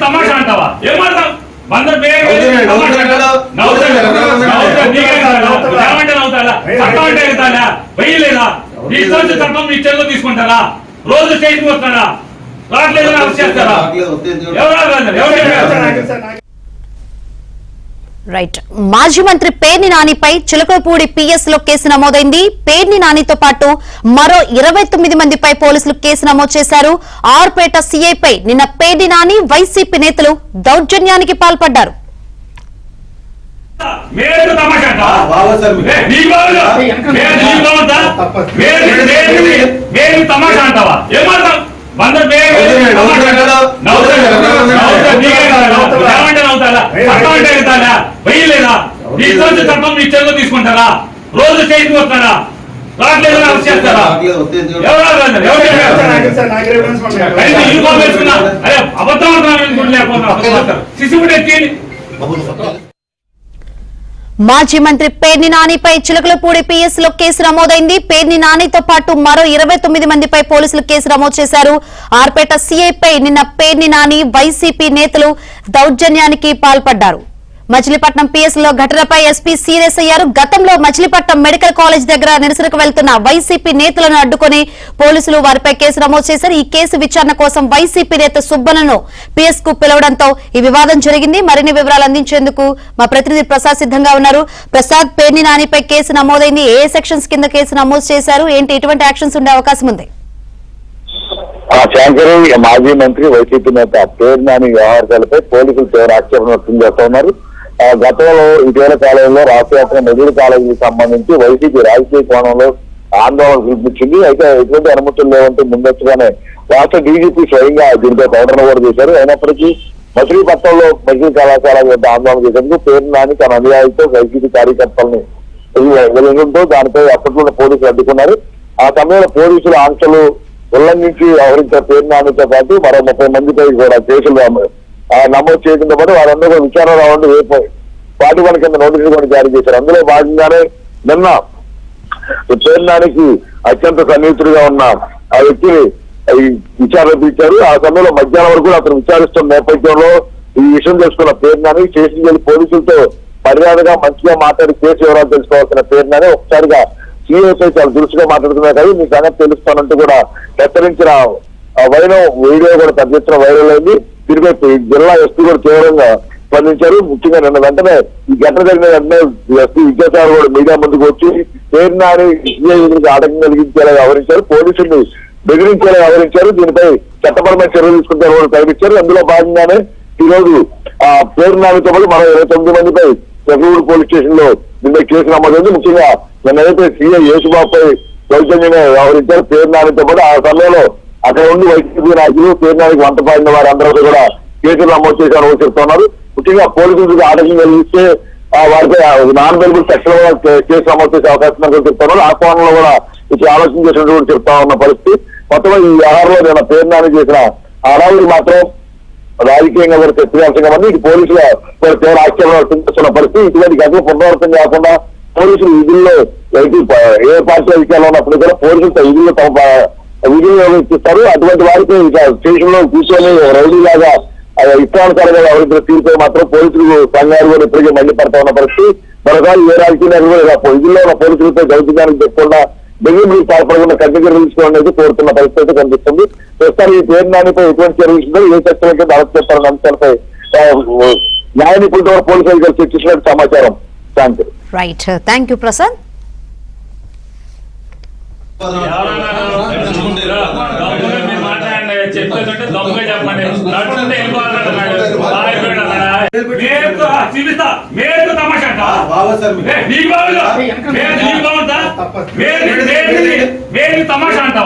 తమాషా అంటావా ఏమంటావు వెయ్యలేదా ఈ చట్టం మీ చెల్లో తీసుకుంటారా రోజు స్టేషన్కి వస్తారా రావట్లేదు అరెస్ట్ చేస్తారా రైట్. మాజీ మంత్రి పేర్ని నానిపై చిలకలపూడి పిఎస్ లో కేసు నమోదైంది. పేర్ని నానితో పాటు మరో 29 మందిపై పోలీసులు కేసు నమోదు చేశారు. ఆర్పేట సీఐపై నిన్న పేర్ని నాని వైసీపీ నేతలు దౌర్జన్యానికి పాల్పడ్డారు. వెయ్యలేదా ఈ చట్టం మీ చెల్లో తీసుకుంటారా రోజు స్టేషన్కి వస్తారా రావట్లేదు అరెస్ట్ చేస్తారా అబద్ధం మాజీ మంత్రి పేర్ని నానిపై చిలకలపూడి పిఎస్ లో కేసు నమోదైంది. పేర్ని నానితో పాటు మరో 29 మందిపై పోలీసులు కేసు నమోదు చేశారు. ఆర్పేట సీఐపై నిన్న పేర్ని నాని వైసీపీ నేతలు దౌర్జన్యానికి పాల్పడ్డారు. మచిలీపట్నం పిఎస్ లో ఘటనపై ఎస్పీ సీరియస్ అయ్యారు. గతంలో మచిలీపట్నం మెడికల్ కాలేజ్ దగ్గర నిరసనకు వెళ్తున్న వైసీపీ నేతలను అడ్డుకుని పోలీసులు వారిపై కేసు నమోదు చేశారు. ఈ కేసు విచారణ కోసం వైసీపీ నేత సుబ్బన్నను పిఎస్ కు పిలవడంతో ఈ వివాదం జరిగింది. మరిన్ని వివరాలు అందించేందుకు మా ప్రతినిధి ప్రసాద్ సిద్ధంగా ఉన్నారు. ప్రసాద్, పేర్ని నానిపై కేసు నమోదైంది. ఏ సెక్షన్స్ కింద కేసు నమోదు చేశారు? ఏంటి, ఎటువంటి యాక్షన్స్ ఉండే అవకాశం ఉంది? మాజీ మంత్రి వైసీపీ నేత పేర్ని నాని వ్యవహారాలపై పోలీసులు తీవ్ర ఆక్షేపణ వ్యక్తం చేస్తా ఉన్నారు. గతంలో ఇటీవల కాలంలో రాష్ట్ర మెడికల్ కాలేజీకి సంబంధించి వైసీపీ రాజకీయ కోణంలో ఆందోళన పిలిపించింది. అయితే ఎటువంటి అనుమతులు లేవంటే ముందస్తుగానే రాష్ట్ర డీజీపీ స్వయంగా దీనిపై ప్రకటన కూడా చేశారు. అయినప్పటికీ మచిలీపట్నంలో మెడికల్ కళాశాల వద్ద ఆందోళన చేసేందుకు పేర్ని నాని తన అనుయాయితో వైసీపీ కార్యకర్తల్ని వెళ్ళడంతో దానిపై అప్పట్లో పోలీసులు అడ్డుకున్నారు. ఆ సమయంలో పోలీసులు ఆంక్షలు ఉల్లంఘించి వ్యవహరించిన పేర్ని నానితో పాటు మరో 30 మందిపై కూడా కేసులు నమోదు చేయడంతో పాటు వారందరూ విచారణ రావండి 41 కింద నోటీసులు కూడా జారీ చేశారు. అందులో భాగంగానే నిన్న పేర్ని నానికి అత్యంత సన్నిహితుడిగా ఉన్న ఆ వ్యక్తిని విచారణ పిలిచారు. ఆ సమయంలో మధ్యాహ్నం వరకు అతను విచారిస్తున్న నేపథ్యంలో ఈ విషయం తెలుసుకున్న పేర్ని నాని స్టేషన్కి వెళ్లి పోలీసులతో మర్యాదగా మంచిగా మాట్లాడి కేసు వివరాలు తెలుసుకోవాల్సిన పేర్ని నాని ఒకసారిగా సీఐపై చాలా దురుసుగా మాట్లాడుతున్నారు కదా, మీ సంగతి తెలుస్తానంటూ కూడా హెచ్చరించిన వైరం వీడియో కూడా పెద్ద ఎత్తున వైరల్ అయింది. దీనిపై జిల్లా ఎస్పీ కూడా తీవ్రంగా స్పందించారు. ముఖ్యంగా నిన్న వెంటనే ఈ ఘటన జరిగిన వెంటనే ఎస్పీ విద్యాసాగర్ కూడా మీడియా ముందుకు వచ్చి పేర్ని నాని ఆటంకం కలిగించేలా వ్యవహరించారు, పోలీసులు బెదిరించేలా వ్యవహరించారు. దీనిపై చట్టపరమైన చర్యలు తీసుకుంటే కూడా కనిపించారు. అందులో భాగంగానే ఈ రోజు పేర్ని నానితో పాటు మరో 29 మందిపై చెరువుడు పోలీస్ స్టేషన్ లో నిన్న కేసు నమోదైంది. ముఖ్యంగా నిన్నైతే సీఐ యేసుబాబుపై దౌర్జన్యంగా వ్యవహరించారు పేర్ని నానితో పాటు. ఆ సమయంలో అక్కడ ఉండి వైసీపీ నాయకులు పేర్ని నానికి వంట పాడిన వారందరూ కూడా కేసులు నమోదు చేశారని చెప్తున్నారు. ముఖ్యంగా పోలీసులకు ఆటంకం కలిగిస్తే వారిపై నాన్ బెయిలబుల్ సెక్షన్ కేసు నమోదు చేసే అవకాశం ఉందని చెప్తున్నారు. ఆ కోణంలో కూడా ఇప్పుడు ఆలోచన చేసినట్టు కూడా చెప్తా ఉన్న పరిస్థితి. మొత్తం ఈ వ్యవహారంలో నేను పేర్ని నాని చేసిన హడావుడి మాత్రం రాజకీయంగా కూడా చర్చనీయాంశంగా ఉంది. ఇది పోలీసుల తీవ్ర ఆక్షేపణ వ్యక్తం చేస్తున్న పరిస్థితి. ఇటువంటి ఘటనలు పునరావృతం కాకుండా పోలీసులు విధుల్లో ఏ పార్టీ అధికారంలో ఉన్నప్పుడు కూడా పోలీసులు విధుల్లో తమ విధులు నిర్వహిస్తారు. అటువంటి వారికి స్టేషన్ లో కూర్చొని రౌడీ లాగా ఇష్టానుసారంగా వ్యవహరించిన తీరుపై మాత్రం పోలీసులు సంఘాలు కూడా ఇప్పటికే మళ్లీ పడతా ఉన్న పరిస్థితి. మరోసారి ఏ రాజకీయాలు విధుల్లో ఉన్న పోలీసులపై దౌర్జన్యానికి చెప్పకుండా బెదిరింపులకు పాల్పడకుండా కఠిన తీసుకోవాలని అయితే కోరుతున్న పరిస్థితి అయితే కనిపిస్తుంది. ప్రస్తుతానికి ఈ పేర్ని నానిపై ఎటువంటి చర్యలు ఏ చర్చల కింద అరెస్ట్ చేస్తారన్న అంశాలపై న్యాయ నిపుణులతో పోలీసు అధికారులు చర్చించినట్టు సమాచారం. Right, thank you Prasad. తమాషా అంటావా